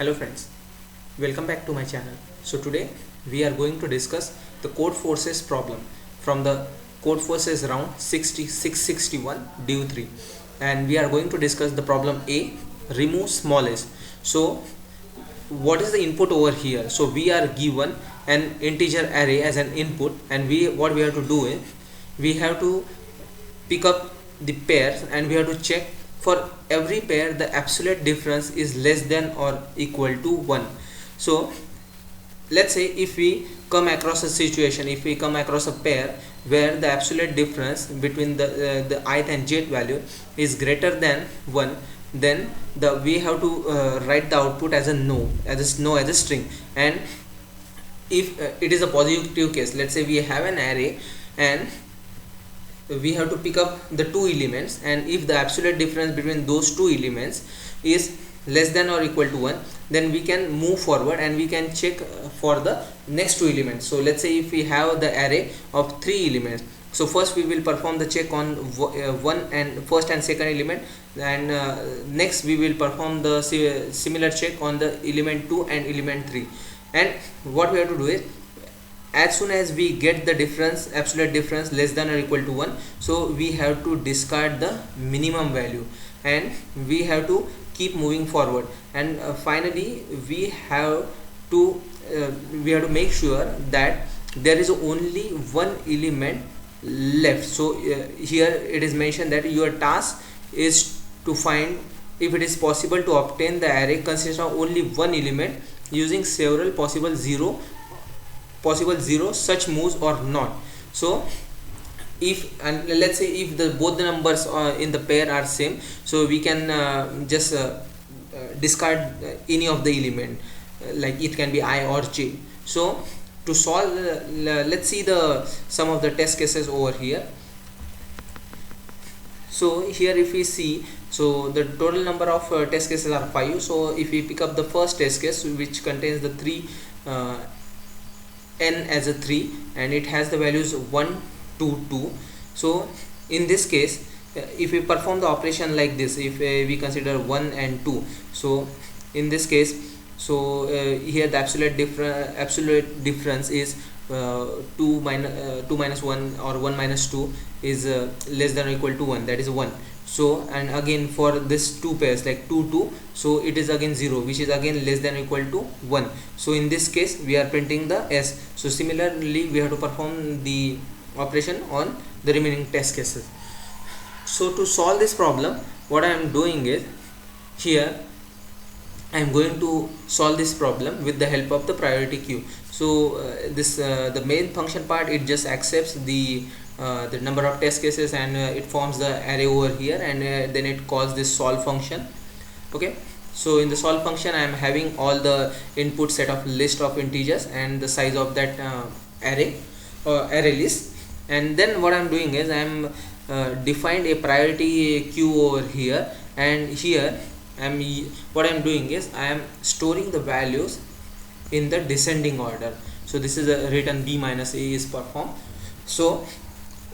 Hello friends, welcome back to my channel. So today we are going to discuss the Codeforces problem from the Codeforces round 661 DU3, and we are going to discuss the problem A, remove smallest. So what is the input over here? So we are given an integer array as an input, and what we have to do is we have to pick up the pairs and we have to check for every pair the absolute difference is less than or equal to 1. So let's say if we come across a situation, if we come across a pair where the absolute difference between the ith and jth value is greater than 1, then we have to write the output as a no, as a string. And if it is a positive case, let's say we have an array and we have to pick up the two elements, and if the absolute difference between those two elements is less than or equal to 1, then we can move forward and we can check for the next two elements. So let's say if we have the array of 3 elements, so first we will perform the check on first and second element, and next we will perform the similar check on the element 2 and element 3. And what we have to do is, as soon as we get the difference, absolute difference less than or equal to 1, so we have to discard the minimum value and we have to keep moving forward. And finally we have to make sure that there is only one element left. So here it is mentioned that your task is to find if it is possible to obtain the array consists of only one element using several possible zero such moves or not. So if, and let's say if both the numbers in the pair are same, so we can just discard any of the element, like it can be I or j. So to solve, let's see some of the test cases over here. So here if we see, so the total number of test cases are 5. So if we pick up the first test case, which contains the 3 n as a 3, and it has the values 1, 2, 2. So in this case, if we perform the operation like this, if we consider 1 and 2, so in this case, so here the absolute difference is 2 minus 1 or 1 minus 2 is less than or equal to 1, that is 1. So, and again for this two pairs like 2 2, so it is again 0, which is again less than or equal to 1. So in this case we are printing the s. So similarly we have to perform the operation on the remaining test cases. So to solve this problem, what I am doing is, here I am going to solve this problem with the help of the priority queue. So the main function part, it just accepts the number of test cases and it forms the array over here, and then it calls this solve function. Okay, so in the solve function I am having all the input set of list of integers and the size of that array list. And then what I am doing is I am defined a priority queue over here, and here what I am doing is I am storing the values in the descending order. So this is a written b minus a is performed. So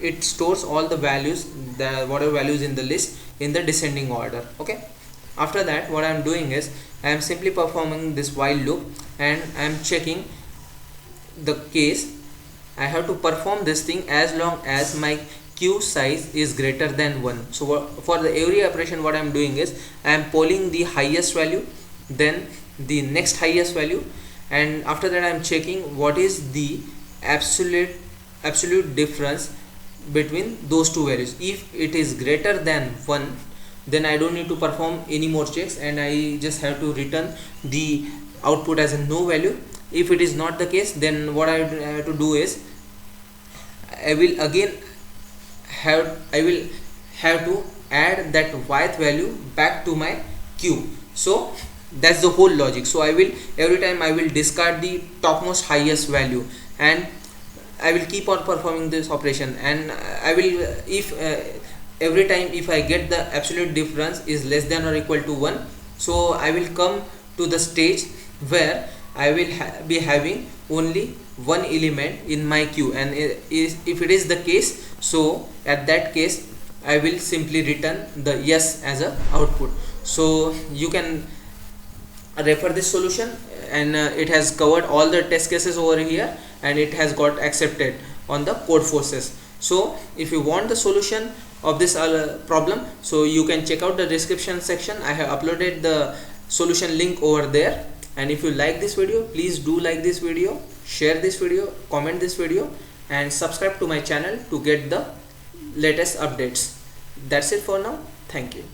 it stores all the values, whatever values in the list, in the descending order. Okay, after that what I am doing is I am simply performing this while loop, and I am checking the case. I have to perform this thing as long as my queue size is greater than 1. So for the every operation what I am doing is I am polling the highest value, then the next highest value, and after that I am checking what is the absolute difference between those two values. If it is greater than 1, then I don't need to perform any more checks and I just have to return the output as a no value. If it is not the case, then what I have to do is I will have to add that yth value back to my queue. So that's the whole logic. So every time I will discard the topmost highest value, and I will keep on performing this operation, and I will every time if I get the absolute difference is less than or equal to 1, so I will come to the stage where I will be having only one element in my queue, and if it is the case, so at that case I will simply return the yes as a output. So you can refer this solution, and it has covered all the test cases over here, and it has got accepted on the Codeforces. So if you want the solution of this problem, so you can check out the description section. I have uploaded the solution link over there. And if you like this video, please do like this video, share this video, comment this video, and subscribe to my channel to get the latest updates. That's it for now. Thank you.